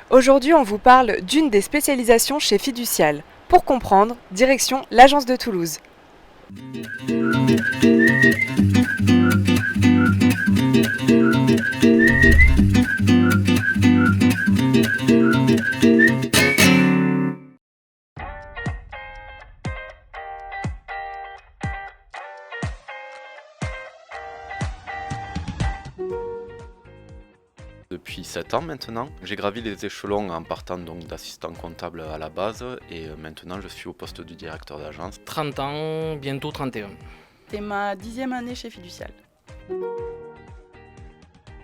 Aujourd'hui, on vous parle d'une des spécialisations chez Fiducial. Pour comprendre, direction l'agence de Toulouse. Depuis 7 ans maintenant, j'ai gravi les échelons en partant donc d'assistant comptable à la base et maintenant je suis au poste du directeur d'agence. 30 ans, bientôt 31. C'est ma 10e année chez Fiducial.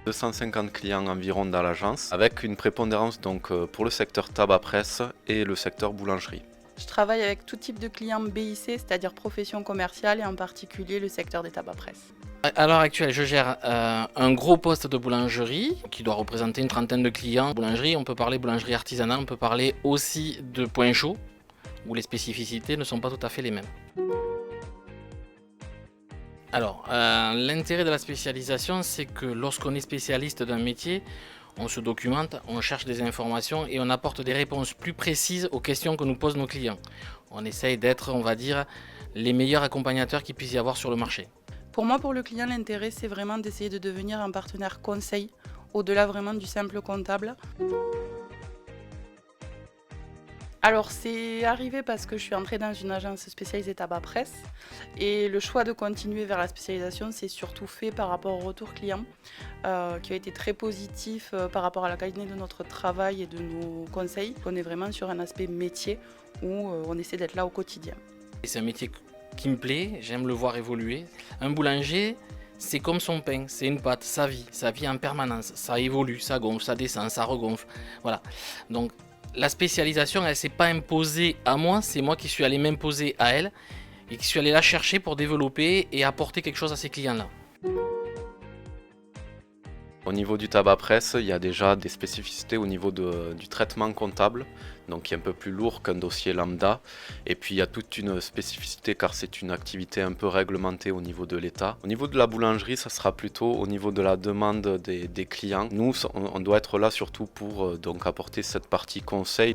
250 clients environ dans l'agence avec une prépondérance donc pour le secteur tabac presse et le secteur boulangerie. Je travaille avec tout type de clients BIC, c'est-à-dire profession commerciale et en particulier le secteur des tabacs presse. À l'heure actuelle, je gère un gros poste de boulangerie qui doit représenter une trentaine de clients. Boulangerie, on peut parler boulangerie artisanale, on peut parler aussi de points chauds où les spécificités ne sont pas tout à fait les mêmes. Alors, l'intérêt de la spécialisation, c'est que lorsqu'on est spécialiste d'un métier, on se documente, on cherche des informations et on apporte des réponses plus précises aux questions que nous posent nos clients. On essaye d'être, on va dire, les meilleurs accompagnateurs qu'il puisse y avoir sur le marché. Pour moi, pour le client, l'intérêt, c'est vraiment d'essayer de devenir un partenaire conseil, au-delà vraiment du simple comptable. Alors, c'est arrivé parce que je suis entrée dans une agence spécialisée tabac presse et le choix de continuer vers la spécialisation, c'est surtout fait par rapport au retour client qui a été très positif par rapport à la qualité de notre travail et de nos conseils. On est vraiment sur un aspect métier où on essaie d'être là au quotidien. C'est un métier qui me plaît, j'aime le voir évoluer. Un boulanger, c'est comme son pain, c'est une pâte, ça vit en permanence, ça évolue, ça gonfle, ça descend, ça regonfle. Voilà. Donc la spécialisation, elle ne s'est pas imposée à moi, c'est moi qui suis allé m'imposer à elle et qui suis allé la chercher pour développer et apporter quelque chose à ces clients-là. Au niveau du tabac presse, il y a déjà des spécificités au niveau du traitement comptable, donc qui est un peu plus lourd qu'un dossier lambda. Et puis il y a toute une spécificité car c'est une activité un peu réglementée au niveau de l'État. Au niveau de la boulangerie, ça sera plutôt au niveau de la demande des clients. Nous, on doit être là surtout pour donc apporter cette partie conseil.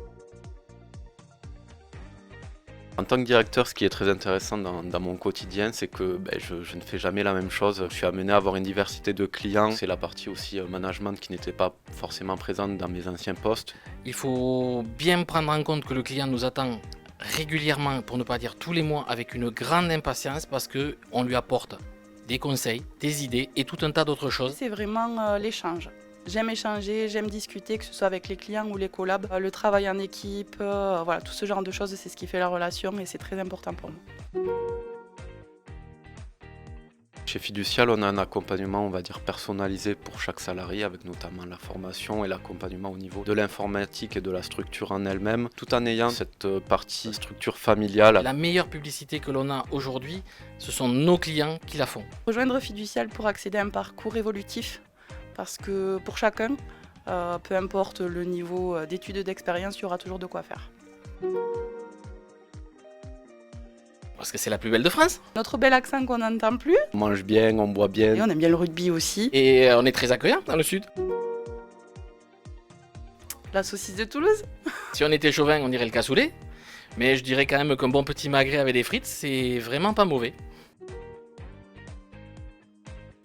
En tant que directeur, ce qui est très intéressant dans mon quotidien, c'est que je ne fais jamais la même chose. Je suis amené à avoir une diversité de clients. C'est la partie aussi management qui n'était pas forcément présente dans mes anciens postes. Il faut bien prendre en compte que le client nous attend régulièrement, pour ne pas dire tous les mois, avec une grande impatience parce qu'on lui apporte des conseils, des idées et tout un tas d'autres choses. C'est vraiment l'échange. J'aime échanger, j'aime discuter, que ce soit avec les clients ou les collabs, le travail en équipe, voilà, tout ce genre de choses, c'est ce qui fait la relation et c'est très important pour moi. Chez Fiducial, on a un accompagnement, on va dire, personnalisé pour chaque salarié, avec notamment la formation et l'accompagnement au niveau de l'informatique et de la structure en elle-même, tout en ayant cette partie structure familiale. La meilleure publicité que l'on a aujourd'hui, ce sont nos clients qui la font. Rejoindre Fiducial pour accéder à un parcours évolutif, parce que pour chacun, peu importe le niveau d'études d'expérience, il y aura toujours de quoi faire. Parce que c'est la plus belle de France. Notre bel accent qu'on n'entend plus, On mange bien, on boit bien. et on aime bien le rugby aussi. Et on est très accueillant dans le sud. La saucisse de Toulouse. Si on était chauvin, on dirait le cassoulet. Mais je dirais quand même qu'un bon petit magret avec des frites, c'est vraiment pas mauvais.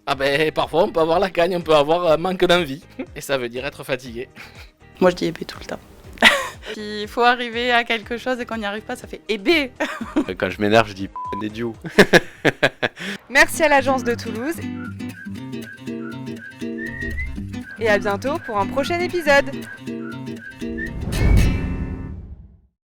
Ah ben parfois on peut avoir la cagne, on peut avoir un manque d'envie. Et ça veut dire être fatigué. Moi je dis ébé tout le temps. Puis il faut arriver à quelque chose et quand on n'y arrive pas, ça fait ébé. Quand je m'énerve, je dis des dieux. Merci à l'agence de Toulouse. Et à bientôt pour un prochain épisode.